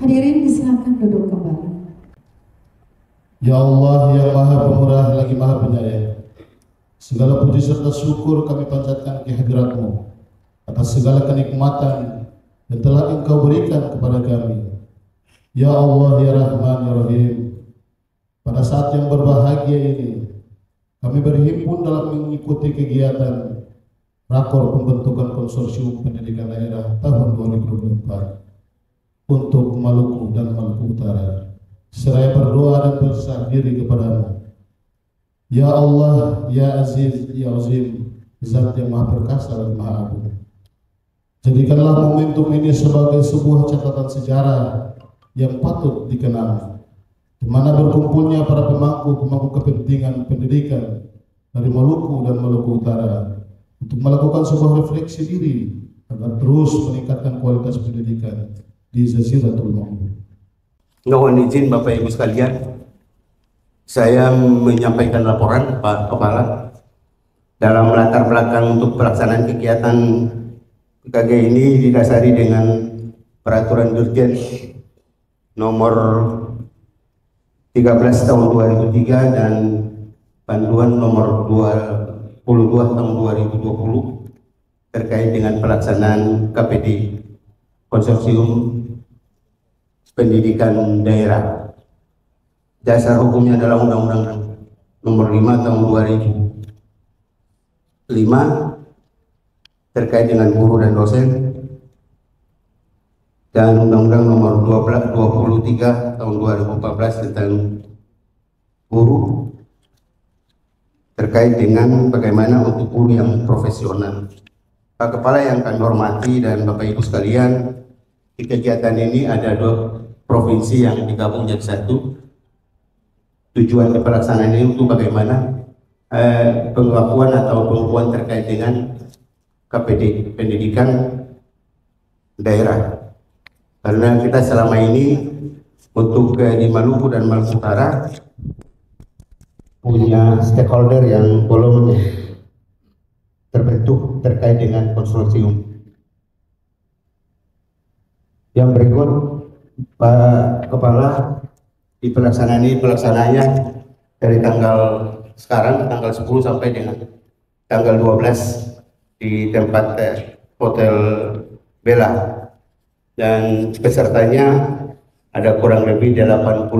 Hadirin disilakan duduk kembali. Ya Allah yang Maha Pemurah lagi Maha Penyayang, segala puji serta syukur kami panjatkan kehadirat-Mu atas segala kenikmatan yang telah Engkau berikan kepada kami. Ya Allah ya Rahman ya Rahim, pada saat yang berbahagia ini kami berhimpun dalam mengikuti kegiatan Rakor Pembentukan Konsorsium Pendidikan Daerah tahun 2024 untuk Maluku dan Maluku Utara. Seraya berdoa dan berserah diri kepada-Mu. Ya Allah, Ya Aziz, Ya Azim, Zat yang Maha Perkasa dan Maha Agung. Jadikanlah momentum ini sebagai sebuah catatan sejarah yang patut dikenang, di mana berkumpulnya para pemangku kepentingan pendidikan dari Maluku dan Maluku Utara untuk melakukan sebuah refleksi diri agar terus meningkatkan kualitas pendidikan di Jaziratul Maula. Mohon izin Bapak Ibu sekalian, saya menyampaikan laporan Pak Kepala dalam latar belakang untuk pelaksanaan kegiatan PKG ini didasari dengan Peraturan Dirjen nomor 13 tahun 2003 dan Panduan nomor 22 tahun 2020 terkait dengan pelaksanaan KPD Konsorsium Pendidikan Daerah. Dasar hukumnya adalah Undang-Undang nomor 5 tahun 2005 terkait dengan guru dan dosen, dan Undang-Undang nomor 23 tahun 2014 tentang guru terkait dengan bagaimana untuk guru yang profesional. Pak Kepala yang kami hormati dan Bapak Ibu sekalian, di kegiatan ini ada 2 provinsi yang digabung jadi satu. Tujuan pelaksanaan ini untuk bagaimana pengakuan atau pengukuhan terkait dengan KPD pendidikan daerah. Karena kita selama ini untuk di Maluku dan Maluku Utara punya stakeholder yang belum terbentuk terkait dengan konsorsium. Yang berikut Pak Kepala, di pelaksanaannya dari tanggal sekarang tanggal 10 sampai dengan tanggal 12 di tempat Hotel Bella, dan pesertanya ada kurang lebih 82.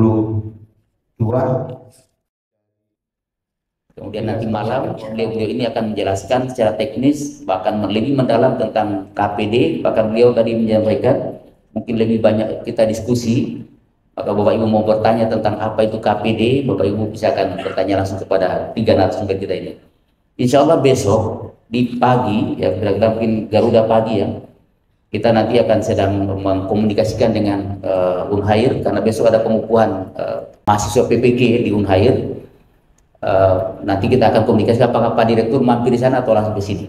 Kemudian nanti malam beliau ini akan menjelaskan secara teknis, bahkan lebih mendalam tentang KPD. Bahkan beliau tadi menyampaikan mungkin lebih banyak kita diskusi. Maka Bapak Ibu mau bertanya tentang apa itu KPD, Bapak Ibu bisa akan bertanya langsung kepada 3 narasumber kita ini. Insya Allah besok di pagi, ya kira-kira mungkin Garuda pagi ya, kita nanti akan sedang mengkomunikasikan dengan Unhair, karena besok ada pengukuhan mahasiswa PPG di Unhair. nanti kita akan komunikasi apakah Pak Direktur mampir di sana atau langsung ke sini.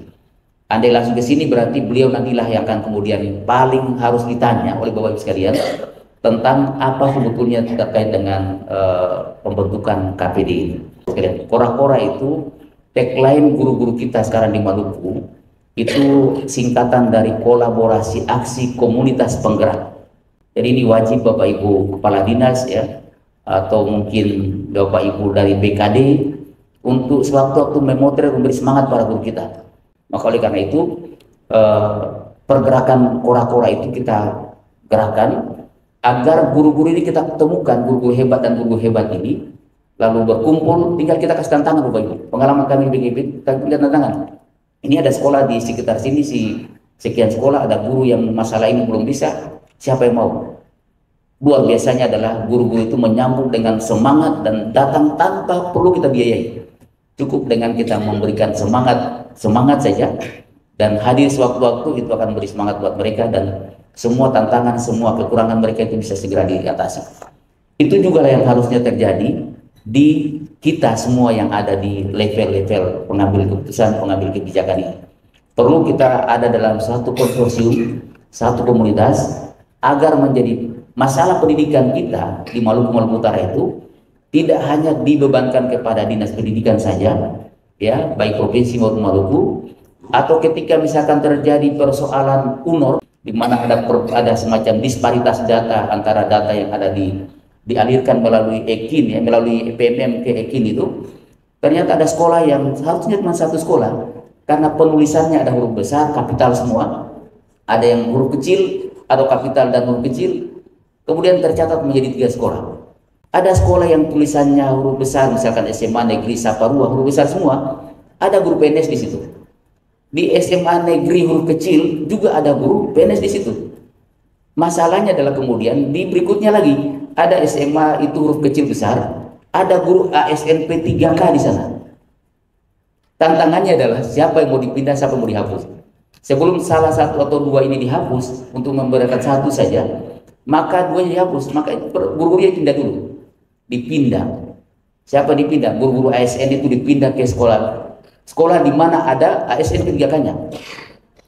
Andai langsung ke sini berarti beliau nantilah yang akan kemudian paling harus ditanya oleh Bapak Ibu sekalian tentang apa sebetulnya terkait dengan pembentukan KPD ini. Kora-kora itu tagline guru-guru kita sekarang di Maluku itu singkatan dari kolaborasi aksi komunitas penggerak. Jadi ini wajib Bapak Ibu Kepala Dinas ya atau mungkin Bapak Ibu dari BKD untuk sewaktu-waktu memotret memberi semangat para guru kita. Maka oleh karena itu pergerakan kora-kora itu kita gerakan agar guru-guru ini kita temukan guru-guru hebat dan guru hebat ini lalu berkumpul, tinggal kita kasih tantangan Bapak Ibu. Pengalaman kami di BGB kita lihat tantangan. Ini ada sekolah di sekitar sini sekian sekolah ada guru yang masalah ini belum bisa, siapa yang mau? Luar biasanya adalah guru-guru itu menyambut dengan semangat dan datang tanpa perlu kita biayai. Cukup dengan kita memberikan semangat saja dan hadir sewaktu-waktu itu akan beri semangat buat mereka dan semua tantangan, semua kekurangan mereka itu bisa segera diatasi. Itu juga yang harusnya terjadi di kita semua yang ada di level-level pengambil keputusan, pengambil kebijakan ini. Perlu kita ada dalam satu konsorsium, satu komunitas agar menjadi masalah pendidikan kita di Maluku Utara itu tidak hanya dibebankan kepada dinas pendidikan saja, ya, baik provinsi maupun Maluku, atau ketika misalkan terjadi persoalan UNOR, di mana ada semacam disparitas data antara data yang ada dialirkan melalui EKIN, ya, melalui PMM ke EKIN itu, ternyata ada sekolah yang harusnya cuma satu sekolah, karena penulisannya ada huruf besar, kapital semua, ada yang huruf kecil, atau kapital dan huruf kecil, kemudian tercatat menjadi 3 sekolah. Ada sekolah yang tulisannya huruf besar, misalkan SMA Negeri Saparua, huruf besar semua, ada guru PNS di situ. Di SMA Negeri huruf kecil juga ada guru PNS di situ. Masalahnya adalah kemudian di berikutnya lagi, ada SMA itu huruf kecil besar, ada guru ASNP 3K di sana. Tantangannya adalah siapa yang mau dipindah, siapa yang mau dihapus. Sebelum salah satu atau 2 ini dihapus, untuk memberikan satu saja, maka 2 dihapus, maka guru-gurunya pindah dulu. Dipindah. Siapa dipindah? Guru-guru ASN itu dipindah ke sekolah di mana ada ASN 3K-nya.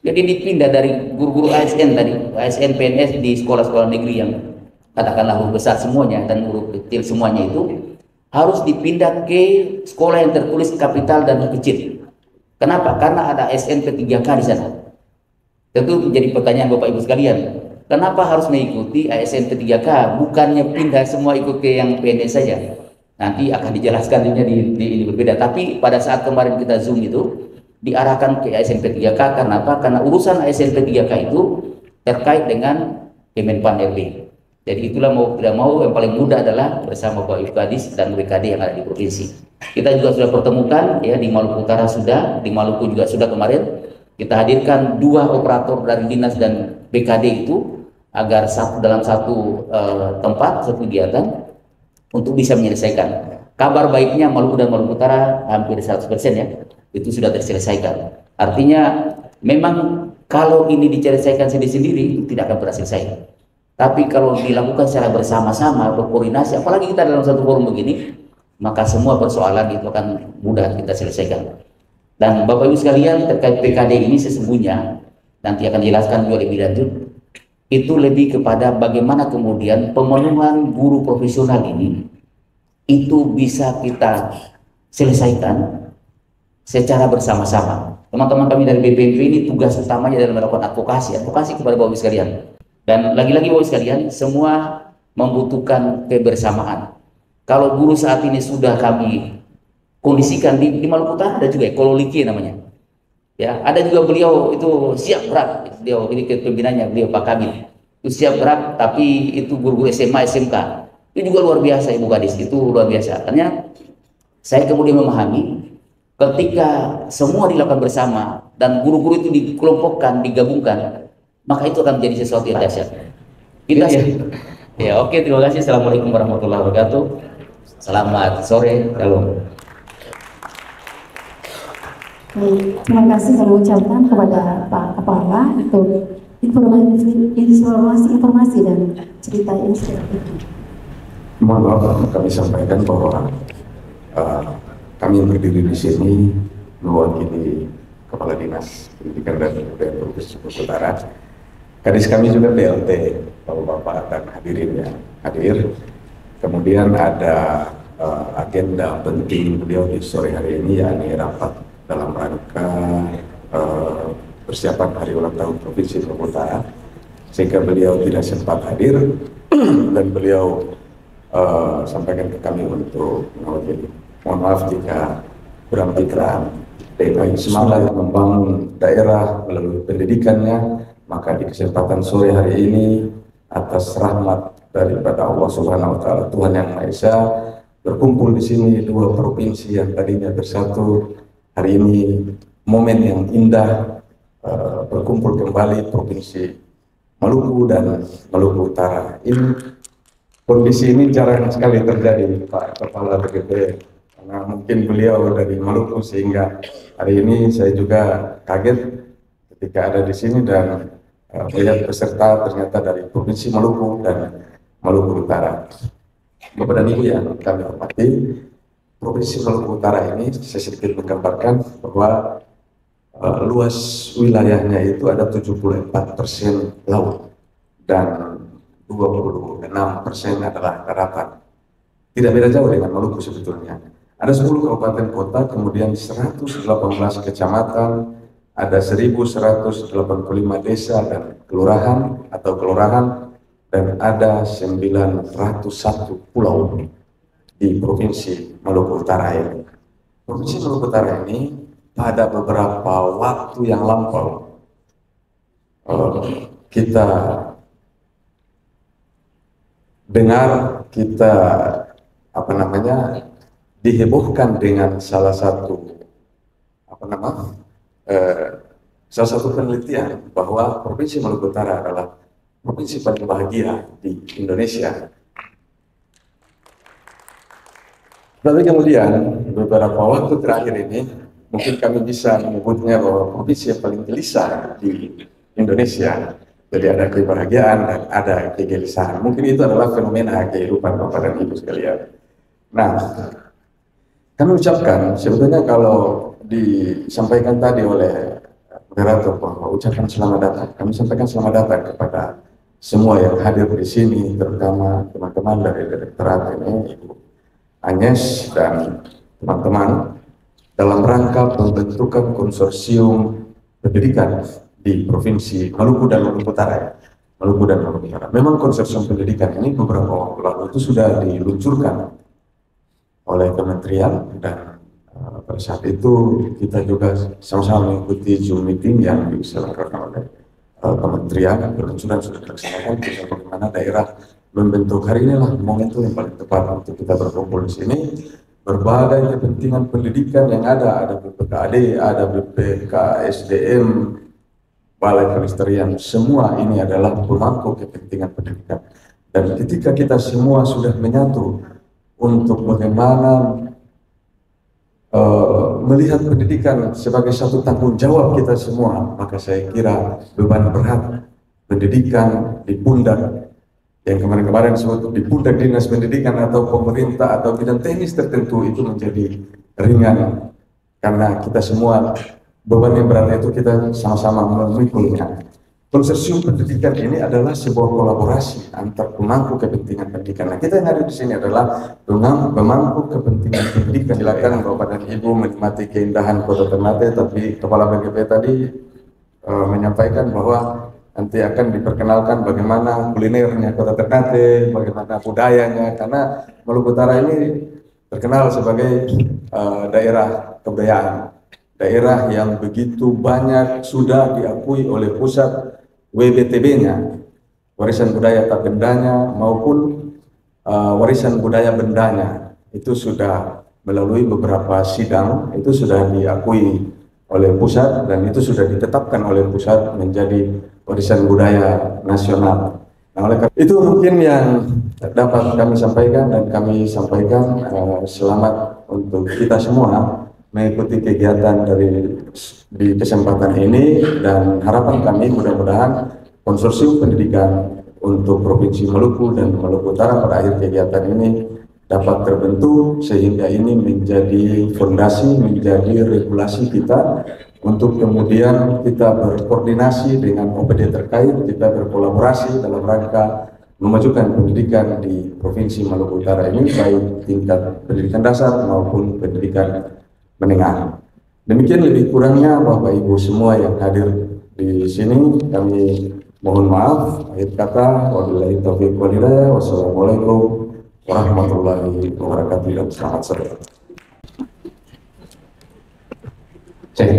Jadi dipindah dari guru-guru ASN tadi, ASN PNS di sekolah-sekolah negeri yang katakanlah huruf besar semuanya dan huruf kecil semuanya itu harus dipindah ke sekolah yang tertulis kapital dan huruf kecil. Kenapa? Karena ada ASN 3K di sana. Tentu menjadi pertanyaan Bapak Ibu sekalian. Kenapa harus mengikuti ASN P3K? Bukannya pindah semua ikut ke yang PNS saja. Nanti akan dijelaskan di berbeda. Tapi pada saat kemarin kita Zoom itu diarahkan ke ASN P3K karena apa? Karena urusan ASN P3K itu terkait dengan Kemenpan RB. Jadi itulah mau tidak mau yang paling mudah adalah bersama Bapak Ibu Kadis dan BKD yang ada di provinsi. Kita juga sudah pertemukan ya di Maluku Utara sudah, di Maluku juga sudah kemarin. Kita hadirkan 2 operator dari dinas dan BKD itu agar dalam satu tempat, satu kegiatan untuk bisa menyelesaikan. Kabar baiknya Maluku dan Maluku Utara hampir 100% ya, itu sudah terselesaikan. Artinya memang kalau ini diselesaikan sendiri-sendiri itu tidak akan pernah selesai. Tapi kalau dilakukan secara bersama-sama, berkoordinasi, apalagi kita dalam satu forum begini, maka semua persoalan itu akan mudah kita selesaikan. Dan Bapak Ibu sekalian terkait PKD ini sesungguhnya nanti akan dijelaskan juga lebih lanjut. Itu lebih kepada bagaimana kemudian pemenuhan guru profesional ini itu bisa kita selesaikan secara bersama-sama. Teman-teman kami dari BPMP ini tugas utamanya adalah melakukan advokasi kepada Bapak Ibu sekalian. Dan lagi-lagi Bapak Ibu sekalian, semua membutuhkan kebersamaan. Kalau guru saat ini sudah kami kondisikan di Maluku Utara, ada juga Kololiki namanya. Ya, ada juga beliau itu siap berat, beliau ini kepemimpinannya beliau Pak Kamil. Itu siap berat, tapi itu guru-guru SMA, SMK. Itu juga luar biasa Ibu Kadis, itu luar biasa. Artinya saya kemudian memahami ketika semua dilakukan bersama dan guru-guru itu dikelompokkan, digabungkan, maka itu akan menjadi sesuatu yang dahsyat. Kita ya, oke, terima kasih. Assalamualaikum warahmatullahi wabarakatuh. Selamat sore. Shalom. Terima kasih kami ucapkan kepada Pak Kepala untuk informasi dan cerita inspiratif. Mohon maaf kami sampaikan bahwa kami berdiri di sini mewakili Kepala Dinas Pendidikan dan Kebudayaan Provinsi Maluku Utara. Kadis kami juga PLT, Bapak-bapak dan hadirin yang hadir. Kemudian ada agenda penting beliau di sore hari ini, yakni rapat dalam rangka persiapan hari ulang tahun Provinsi Maluku Utara, sehingga beliau tidak sempat hadir dan beliau sampaikan ke kami untuk mewakili. Mohon maaf jika kurang pikiran. Dengan semangat membangun daerah melalui pendidikannya, maka di kesempatan sore hari ini atas rahmat daripada Allah Subhanahu wa Ta'ala, Tuhan Yang Maha Esa, berkumpul di sini dua provinsi yang tadinya bersatu. Hari ini momen yang indah, berkumpul kembali Provinsi Maluku dan Maluku Utara. Ini kondisi ini jarang sekali terjadi, Pak Kepala BGP, karena mungkin beliau dari Maluku, sehingga hari ini saya juga kaget ketika ada di sini dan melihat peserta ternyata dari Provinsi Maluku dan Maluku Utara. Bapak dan Ibu yang kami hormati, Provinsi Maluku Utara ini saya sedikit menggambarkan bahwa luas wilayahnya itu ada 74% laut dan 26% adalah daratan. Tidak beda jauh dengan Maluku sebetulnya. Ada 10 kabupaten kota, kemudian 118 kecamatan, ada 1.185 desa dan kelurahan atau kelurahan, dan ada 901 pulau di Provinsi Maluku Utara ini. Provinsi Maluku Utara ini pada beberapa waktu yang lampau kita dengar, kita dihebohkan dengan salah satu penelitian bahwa Provinsi Maluku Utara adalah provinsi paling bahagia di Indonesia. Tapi kemudian beberapa waktu terakhir ini mungkin kami bisa menyebutnya bahwa provinsi yang paling gelisah di Indonesia. Jadi ada kebahagiaan dan ada kegelisahan. Mungkin itu adalah fenomena kehidupan Bapak dan Ibu sekalian. Nah, kami ucapkan, sebetulnya kalau disampaikan tadi oleh moderator bahwa ucapan selamat datang, kami sampaikan selamat datang kepada semua yang hadir di sini, terutama teman-teman dari Direktorat ini, Ibu Agnes dan teman-teman, dalam rangka pembentukan konsorsium pendidikan di Provinsi Maluku dan Maluku Utara. Maluku dan Maluku Utara. Memang konsorsium pendidikan ini beberapa waktu lalu itu sudah diluncurkan oleh kementerian, dan pada saat itu kita juga sama-sama mengikuti Zoom meeting yang diselenggarakan oleh kementerian. Peluncuran sudah dilaksanakan, tinggal bagaimana daerah membentuk. Hari inilah momentum yang paling tepat untuk kita berkumpul di sini. Berbagai kepentingan pendidikan yang ada BPKAD, ada BPKSDM, Balai Kelestarian, semua ini adalah pemangku kepentingan pendidikan. Dan ketika kita semua sudah menyatu untuk bagaimana melihat pendidikan sebagai satu tanggung jawab kita semua, maka saya kira beban berat pendidikan di pundak, yang kemarin-kemarin disebut di pundak dinas pendidikan atau pemerintah atau bidang teknis tertentu, itu menjadi ringan, karena kita semua beban yang berat itu kita sama-sama memikulnya. Konsorsium pendidikan ini adalah sebuah kolaborasi antar pemangku kepentingan pendidikan. Nah, kita yang ada di sini adalah pemangku kepentingan pendidikan. Silakan Bapak dan Ibu menikmati keindahan Kota Ternate, tapi Kepala BGP tadi menyampaikan bahwa nanti akan diperkenalkan bagaimana kulinernya Kota Ternate, bagaimana budayanya, karena Maluku Utara ini terkenal sebagai daerah kebudayaan. Daerah yang begitu banyak sudah diakui oleh pusat WBTB-nya, warisan budaya tak bendanya maupun warisan budaya bendanya, itu sudah melalui beberapa sidang, itu sudah diakui oleh pusat dan itu sudah ditetapkan oleh pusat menjadi warisan budaya nasional. Nah, oleh karena itu mungkin yang dapat kami sampaikan, dan kami sampaikan selamat untuk kita semua mengikuti kegiatan di kesempatan ini, dan harapan kami mudah-mudahan konsorsium pendidikan untuk Provinsi Maluku dan Maluku Utara pada akhir kegiatan ini dapat terbentuk sehingga ini menjadi fondasi, menjadi regulasi kita untuk kemudian kita berkoordinasi dengan OPD terkait, kita berkolaborasi dalam rangka memajukan pendidikan di Provinsi Maluku Utara ini, baik tingkat pendidikan dasar maupun pendidikan menengah. Demikian lebih kurangnya Bapak Ibu semua yang hadir di sini, kami mohon maaf. Akhir kata, wabillahi taufiq wal hidayah. Wassalamualaikum warahmatullahi wabarakatuh dan selamat sore. Cek.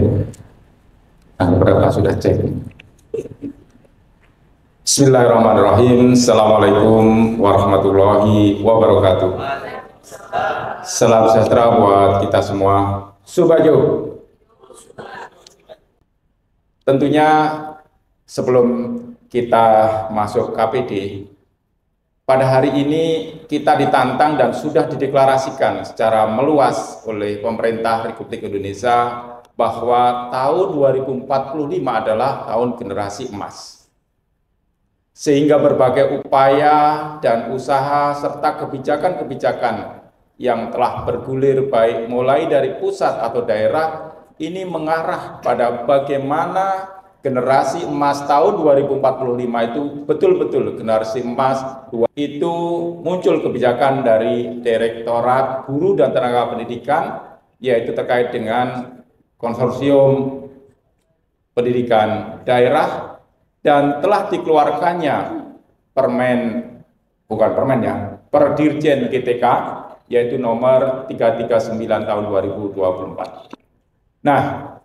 Berapa sudah cek? Bismillahirrahmanirrahim. Assalamualaikum warahmatullahi wabarakatuh. Salam sejahtera buat kita semua. Subajo. Tentunya sebelum kita masuk KPD, pada hari ini kita ditantang dan sudah dideklarasikan secara meluas oleh pemerintah Republik Indonesia bahwa tahun 2045 adalah tahun generasi emas. Sehingga berbagai upaya dan usaha serta kebijakan-kebijakan yang telah bergulir baik mulai dari pusat atau daerah ini mengarah pada bagaimana generasi emas tahun 2045 itu betul-betul generasi emas. Itu muncul kebijakan dari Direktorat Guru dan Tenaga Pendidikan, yaitu terkait dengan konsorsium pendidikan daerah, dan telah dikeluarkannya Perdirjen GTK, yaitu nomor 339 tahun 2024. Nah,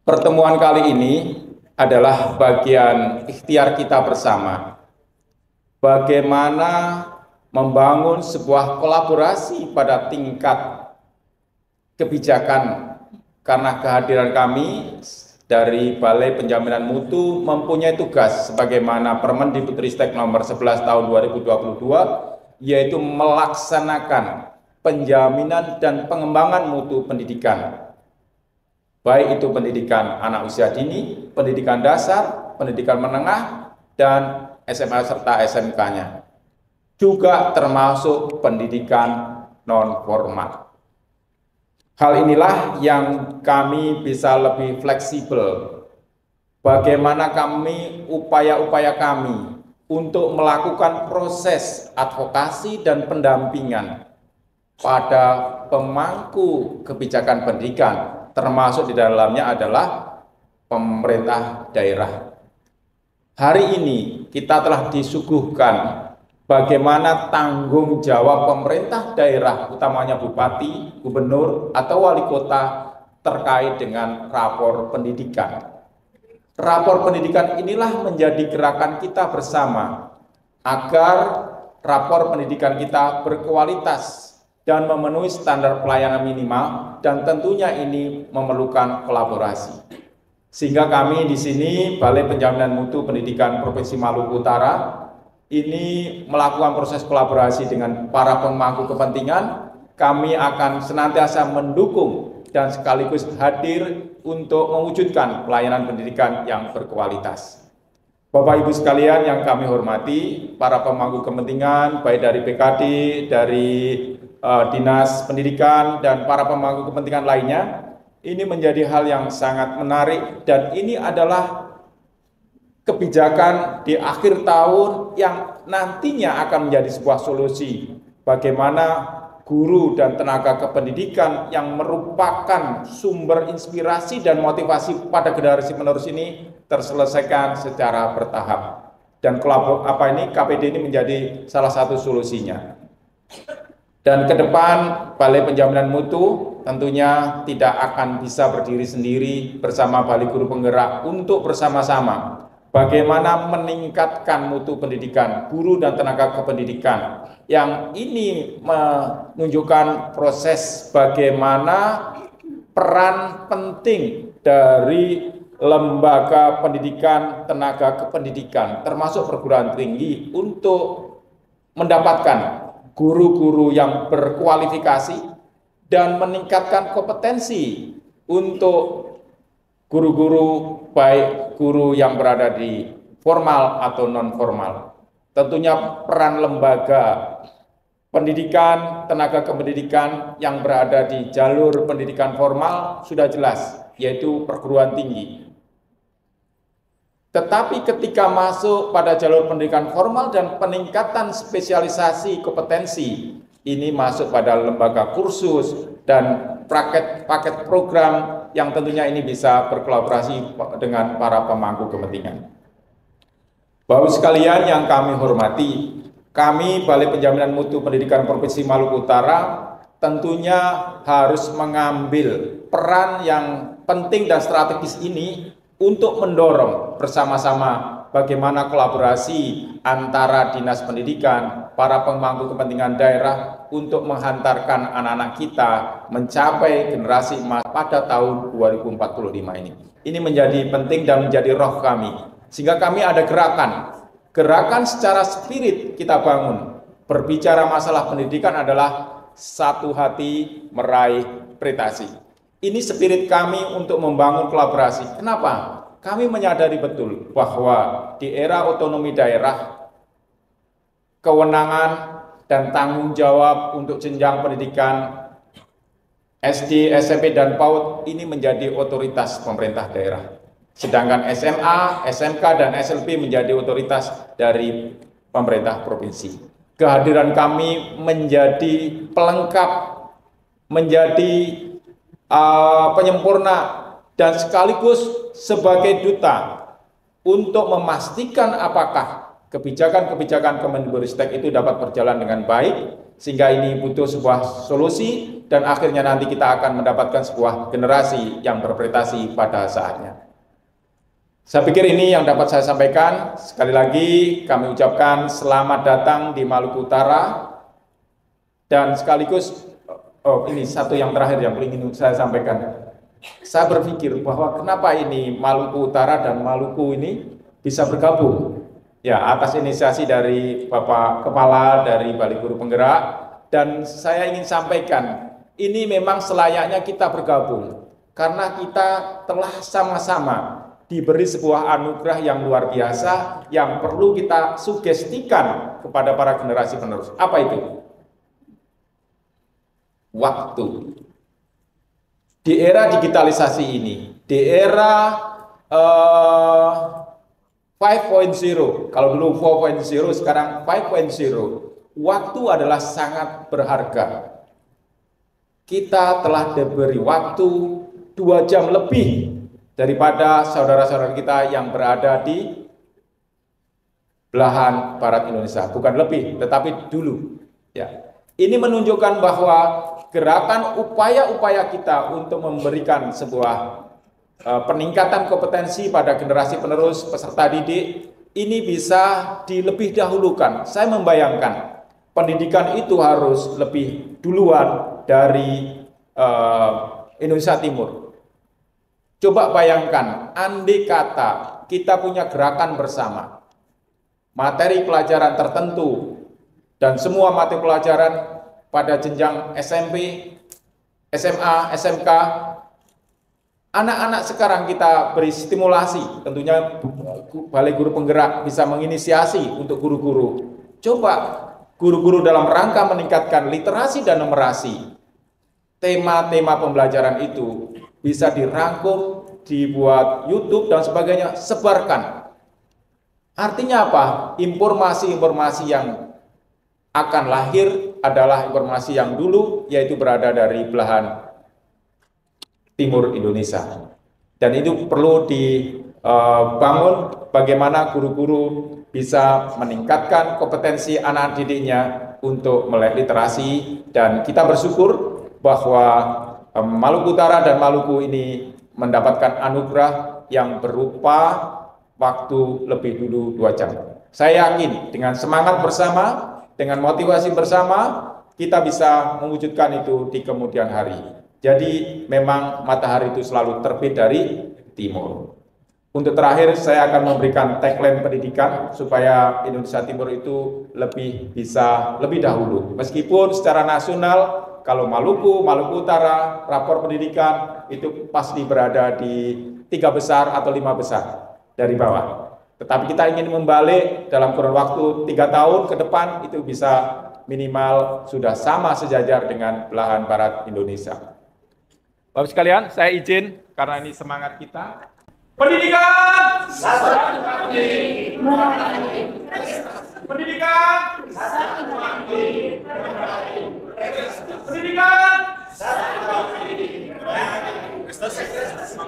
pertemuan kali ini adalah bagian ikhtiar kita bersama. Bagaimana membangun sebuah kolaborasi pada tingkat kebijakan, karena kehadiran kami dari Balai Penjaminan Mutu mempunyai tugas sebagaimana Permendikbudristek nomor 11 tahun 2022, yaitu melaksanakan penjaminan dan pengembangan mutu pendidikan. Baik itu pendidikan anak usia dini, pendidikan dasar, pendidikan menengah, dan SMA serta SMK-nya. Juga termasuk pendidikan non-formal. Hal inilah yang kami bisa lebih fleksibel. Bagaimana upaya-upaya kami untuk melakukan proses advokasi dan pendampingan pada pemangku kebijakan pendidikan, termasuk di dalamnya adalah pemerintah daerah. Hari ini kita telah disuguhkan bagaimana tanggung jawab pemerintah daerah, utamanya bupati, gubernur, atau wali kota terkait dengan rapor pendidikan. Rapor pendidikan inilah menjadi gerakan kita bersama agar rapor pendidikan kita berkualitas dan memenuhi standar pelayanan minimal, dan tentunya ini memerlukan kolaborasi. Sehingga kami di sini Balai Penjaminan Mutu Pendidikan Provinsi Maluku Utara ini melakukan proses kolaborasi dengan para pemangku kepentingan. Kami akan senantiasa mendukung dan sekaligus hadir untuk mewujudkan pelayanan pendidikan yang berkualitas. Bapak Ibu sekalian yang kami hormati, para pemangku kepentingan baik dari BKD, dari Dinas Pendidikan, dan para pemangku kepentingan lainnya, ini menjadi hal yang sangat menarik, dan ini adalah kebijakan di akhir tahun yang nantinya akan menjadi sebuah solusi bagaimana guru dan tenaga kependidikan yang merupakan sumber inspirasi dan motivasi pada generasi penerus ini terselesaikan secara bertahap. Dan KPD ini menjadi salah satu solusinya. Dan ke depan Balai Penjaminan Mutu tentunya tidak akan bisa berdiri sendiri bersama Balai Guru Penggerak untuk bersama-sama bagaimana meningkatkan mutu pendidikan guru dan tenaga kependidikan, yang ini menunjukkan proses bagaimana peran penting dari lembaga pendidikan, tenaga kependidikan, termasuk perguruan tinggi, untuk mendapatkan guru-guru yang berkualifikasi dan meningkatkan kompetensi untuk guru-guru, baik guru yang berada di formal atau non-formal. Tentunya peran lembaga pendidikan, tenaga kependidikan yang berada di jalur pendidikan formal sudah jelas, yaitu perguruan tinggi. Tetapi ketika masuk pada jalur pendidikan formal dan peningkatan spesialisasi kompetensi, ini masuk pada lembaga kursus dan paket program yang tentunya ini bisa berkolaborasi dengan para pemangku kepentingan. Bapak sekalian yang kami hormati, kami Balai Penjaminan Mutu Pendidikan Provinsi Maluku Utara tentunya harus mengambil peran yang penting dan strategis ini untuk mendorong bersama-sama bagaimana kolaborasi antara Dinas Pendidikan, para pemangku kepentingan daerah untuk menghantarkan anak-anak kita mencapai generasi emas pada tahun 2045 ini. Ini menjadi penting dan menjadi roh kami. Sehingga kami ada gerakan secara spirit kita bangun. Berbicara masalah pendidikan adalah satu hati meraih prestasi. Ini spirit kami untuk membangun kolaborasi. Kenapa? Kami menyadari betul bahwa di era otonomi daerah, kewenangan dan tanggung jawab untuk jenjang pendidikan SD, SMP, dan PAUD ini menjadi otoritas pemerintah daerah. Sedangkan SMA, SMK, dan SLP menjadi otoritas dari pemerintah provinsi. Kehadiran kami menjadi pelengkap, menjadi penyempurna, dan sekaligus sebagai duta untuk memastikan apakah kebijakan-kebijakan Kemendikbudristek itu dapat berjalan dengan baik, sehingga ini butuh sebuah solusi, dan akhirnya nanti kita akan mendapatkan sebuah generasi yang berprestasi pada saatnya. Saya pikir ini yang dapat saya sampaikan. Sekali lagi kami ucapkan selamat datang di Maluku Utara, dan sekaligus ini satu yang terakhir yang ingin saya sampaikan. Saya berpikir bahwa kenapa ini Maluku Utara dan Maluku ini bisa bergabung. Ya, atas inisiasi dari Bapak Kepala dari Balai Guru Penggerak, dan saya ingin sampaikan, ini memang selayaknya kita bergabung karena kita telah sama-sama diberi sebuah anugerah yang luar biasa yang perlu kita sugestikan kepada para generasi penerus. Apa itu? Waktu. Di era digitalisasi ini, di era 5.0, kalau dulu 4.0, sekarang 5.0, waktu adalah sangat berharga. Kita telah diberi waktu 2 jam lebih daripada saudara-saudara kita yang berada di belahan barat Indonesia. Bukan lebih, tetapi dulu. Ya. Ini menunjukkan bahwa gerakan upaya-upaya kita untuk memberikan sebuah peningkatan kompetensi pada generasi penerus peserta didik ini bisa dilebih dahulukan. Saya membayangkan pendidikan itu harus lebih duluan dari Indonesia Timur. Coba bayangkan, andai kata kita punya gerakan bersama, materi pelajaran tertentu, dan semua materi pelajaran pada jenjang SMP, SMA, SMK, anak-anak sekarang kita beri stimulasi, tentunya Balai Guru Penggerak bisa menginisiasi untuk guru-guru. Coba guru-guru dalam rangka meningkatkan literasi dan numerasi, tema-tema pembelajaran itu bisa dirangkum, dibuat YouTube dan sebagainya, sebarkan. Artinya apa? Informasi-informasi yang akan lahir adalah informasi yang dulu, yaitu berada dari belahan timur Indonesia. Dan itu perlu dibangun bagaimana guru-guru bisa meningkatkan kompetensi anak didiknya untuk melek literasi, dan kita bersyukur bahwa Maluku Utara dan Maluku ini mendapatkan anugerah yang berupa waktu lebih dulu 2 jam. Saya yakin dengan semangat bersama, dengan motivasi bersama, kita bisa mewujudkan itu di kemudian hari. Jadi memang matahari itu selalu terbit dari timur. Untuk terakhir, saya akan memberikan tagline pendidikan supaya Indonesia Timur itu bisa lebih dahulu. Meskipun secara nasional, kalau Maluku Utara, rapor pendidikan itu pasti berada di 3 besar atau 5 besar dari bawah. Tetapi kita ingin membalik dalam kurun waktu 3 tahun ke depan itu bisa minimal sudah sama sejajar dengan belahan barat Indonesia. Bapak sekalian, saya izin karena ini semangat kita. Pendidikan satu hati, pendidikan satu hati, pendidikan satu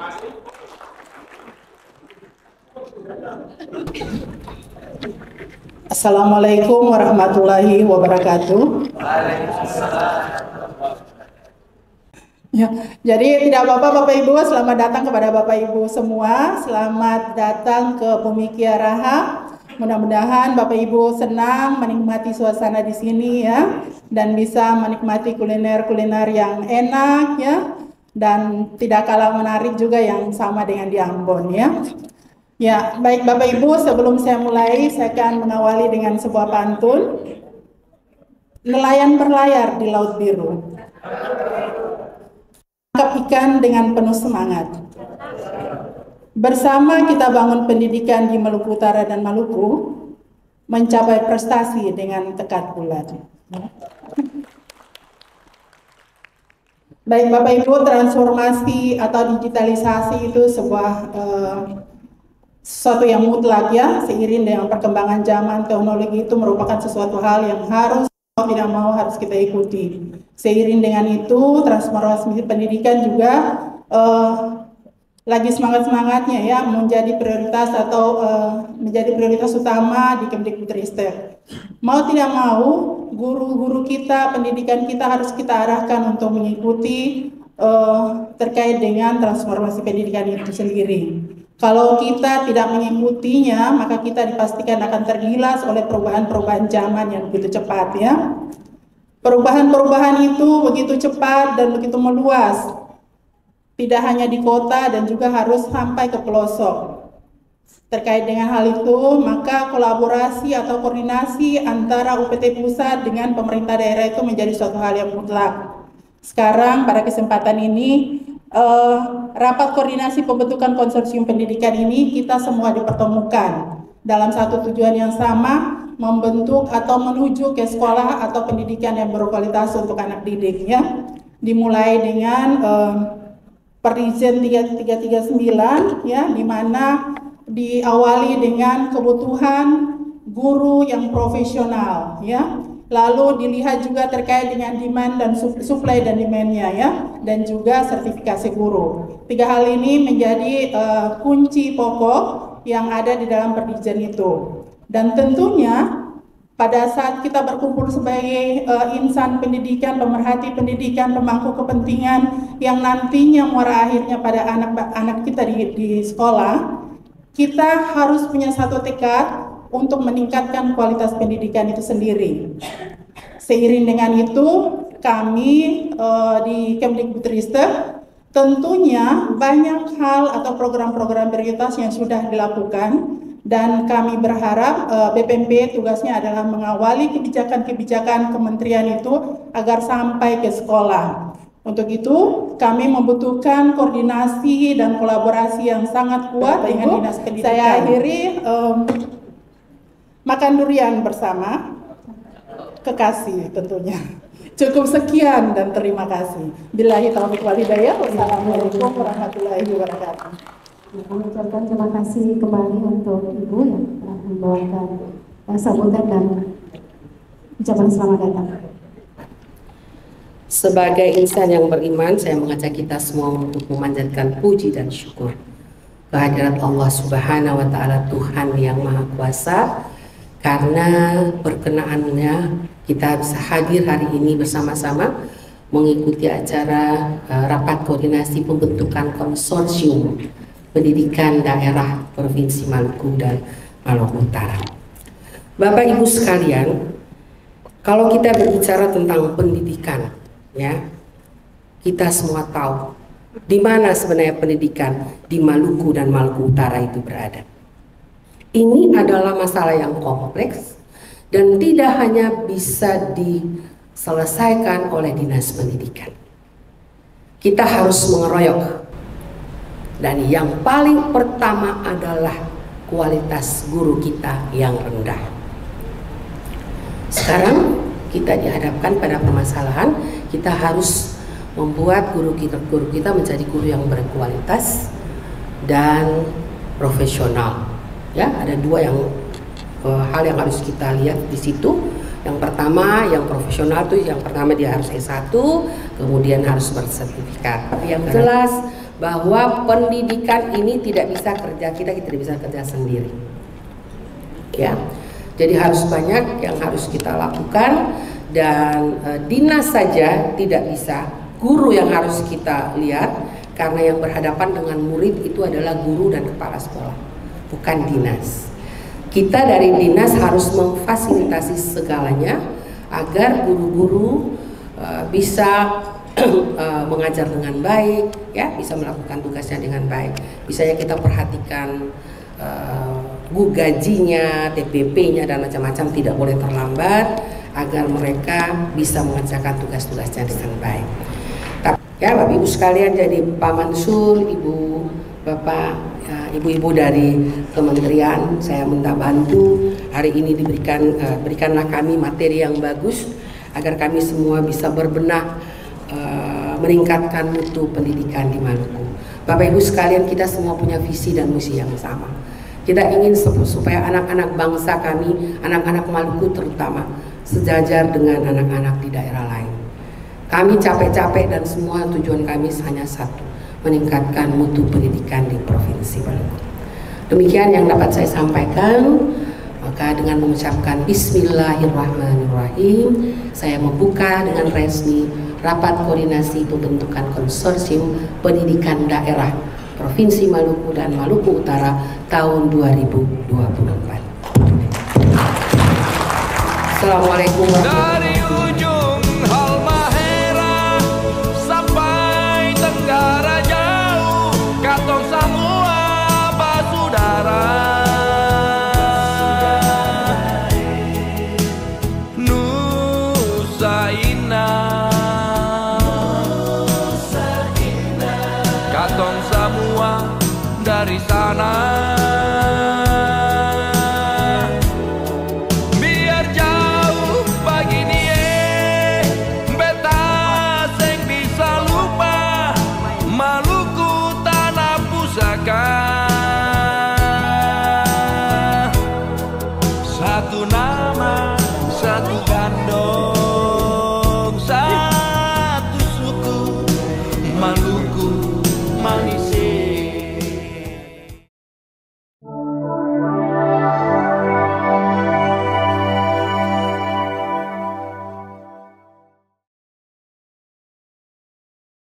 hati. Assalamualaikum warahmatullahi wabarakatuh. Ya, jadi tidak apa-apa Bapak Ibu, selamat datang kepada Bapak Ibu semua. Selamat datang ke Bumi Kiaraha. Mudah-mudahan Bapak Ibu senang menikmati suasana di sini ya, dan bisa menikmati kuliner-kuliner yang enak ya, dan tidak kalah menarik juga yang sama dengan di Ambon ya. Ya, baik Bapak Ibu, sebelum saya mulai, saya akan mengawali dengan sebuah pantun. Nelayan berlayar di Laut Biru, tangkap ikan dengan penuh semangat. Bersama kita bangun pendidikan di Maluku Utara dan Maluku, mencapai prestasi dengan tekad bulat. Baik Bapak Ibu, transformasi atau digitalisasi itu sebuah sesuatu yang mutlak ya, seiring dengan perkembangan zaman. Teknologi itu merupakan sesuatu hal yang harus mau tidak mau harus kita ikuti. Seiring dengan itu, transformasi pendidikan juga lagi semangat-semangatnya ya, menjadi prioritas atau menjadi prioritas utama di Kemdikbudristek. Mau tidak mau, guru-guru kita, pendidikan kita harus kita arahkan untuk mengikuti terkait dengan transformasi pendidikan itu sendiri. Kalau kita tidak mengikutinya, maka kita dipastikan akan tergilas oleh perubahan-perubahan zaman yang begitu cepat ya. Perubahan-perubahan itu begitu cepat dan begitu meluas. Tidak hanya di kota dan juga harus sampai ke pelosok. Terkait dengan hal itu, maka kolaborasi atau koordinasi antara UPT pusat dengan pemerintah daerah itu menjadi suatu hal yang mutlak. Sekarang pada kesempatan ini, rapat koordinasi pembentukan konsorsium pendidikan ini kita semua dipertemukan dalam satu tujuan yang sama, membentuk atau menuju ke sekolah atau pendidikan yang berkualitas untuk anak didik ya. Dimulai dengan Perizinan 339 ya, di mana diawali dengan kebutuhan guru yang profesional ya. Lalu dilihat juga terkait dengan demand dan supply dan demand-nya ya, dan juga sertifikasi guru. Tiga hal ini menjadi kunci pokok yang ada di dalam perizinan itu. Dan tentunya pada saat kita berkumpul sebagai insan pendidikan, pemerhati pendidikan, pemangku kepentingan yang nantinya muara akhirnya pada anak-anak kita di sekolah, kita harus punya satu tekad untuk meningkatkan kualitas pendidikan itu sendiri. Seiring dengan itu, kami di Kemdikbudristek tentunya banyak hal atau program-program prioritas yang sudah dilakukan, dan kami berharap BPMP tugasnya adalah mengawali kebijakan-kebijakan kementerian itu agar sampai ke sekolah. Untuk itu, kami membutuhkan koordinasi dan kolaborasi yang sangat kuat dengan Dinas Pendidikan. Saya akhiri makan durian bersama, kekasih tentunya. Cukup sekian dan terima kasih. Billahi taufiq wal hidayah. Wassalamualaikum warahmatullahi wabarakatuh. Kami ucapkan terima kasih kembali untuk Ibu yang telah membawakan sambutan dan ucapan selamat datang. Sebagai insan yang beriman, saya mengajak kita semua untuk memanjatkan puji dan syukur kehadirat Allah Subhanahu wa Ta'ala, Tuhan yang Maha Kuasa, karena berkenaannya kita bisa hadir hari ini bersama-sama mengikuti acara rapat koordinasi pembentukan konsorsium pendidikan daerah Provinsi Maluku dan Maluku Utara. Bapak Ibu sekalian, kalau kita berbicara tentang pendidikan, ya, kita semua tahu di mana sebenarnya pendidikan di Maluku dan Maluku Utara itu berada. Ini adalah masalah yang kompleks dan tidak hanya bisa diselesaikan oleh Dinas Pendidikan. Kita harus mengeroyok. Dan yang paling pertama adalah kualitas guru kita yang rendah. Sekarang kita dihadapkan pada permasalahan, kita harus membuat guru kita menjadi guru yang berkualitas dan profesional. Ya, ada dua hal yang harus kita lihat di situ. Yang pertama, yang profesional tuh yang pertama dia harus S1, kemudian harus bersertifikat. Yang jelas bahwa pendidikan ini tidak bisa kita tidak bisa kerja sendiri. Ya. Jadi harus banyak yang harus kita lakukan, dan dinas saja tidak bisa, guru yang harus kita lihat, karena yang berhadapan dengan murid itu adalah guru dan kepala sekolah, bukan dinas. Kita dari dinas harus memfasilitasi segalanya agar guru-guru bisa mengajar dengan baik, ya, bisa melakukan tugasnya dengan baik. Misalnya kita perhatikan gajinya, TPP-nya dan macam-macam tidak boleh terlambat agar mereka bisa mengerjakan tugas-tugasnya dengan baik. Ya, Bapak Ibu sekalian, jadi Pak Mansur, Ibu, Bapak, Ibu-ibu dari kementerian, saya minta bantu hari ini berikanlah kami materi yang bagus agar kami semua bisa berbenah meningkatkan mutu pendidikan di Maluku. Bapak Ibu sekalian, kita semua punya visi dan misi yang sama. Kita ingin supaya anak-anak bangsa kami, anak-anak Maluku terutama, sejajar dengan anak-anak di daerah lain. Kami capek-capek dan semua tujuan kami hanya satu, meningkatkan mutu pendidikan di Provinsi Maluku. Demikian yang dapat saya sampaikan. Maka dengan mengucapkan Bismillahirrahmanirrahim, saya membuka dengan resmi rapat koordinasi pembentukan konsorsium pendidikan daerah Provinsi Maluku dan Maluku Utara tahun 2024. Assalamualaikum warahmatullahi wabarakatuh. Dari sana biar jauh begini beta seng bisa lupa Maluku tanah pusaka, satu nama, satu gandong, satu suku, Maluku manis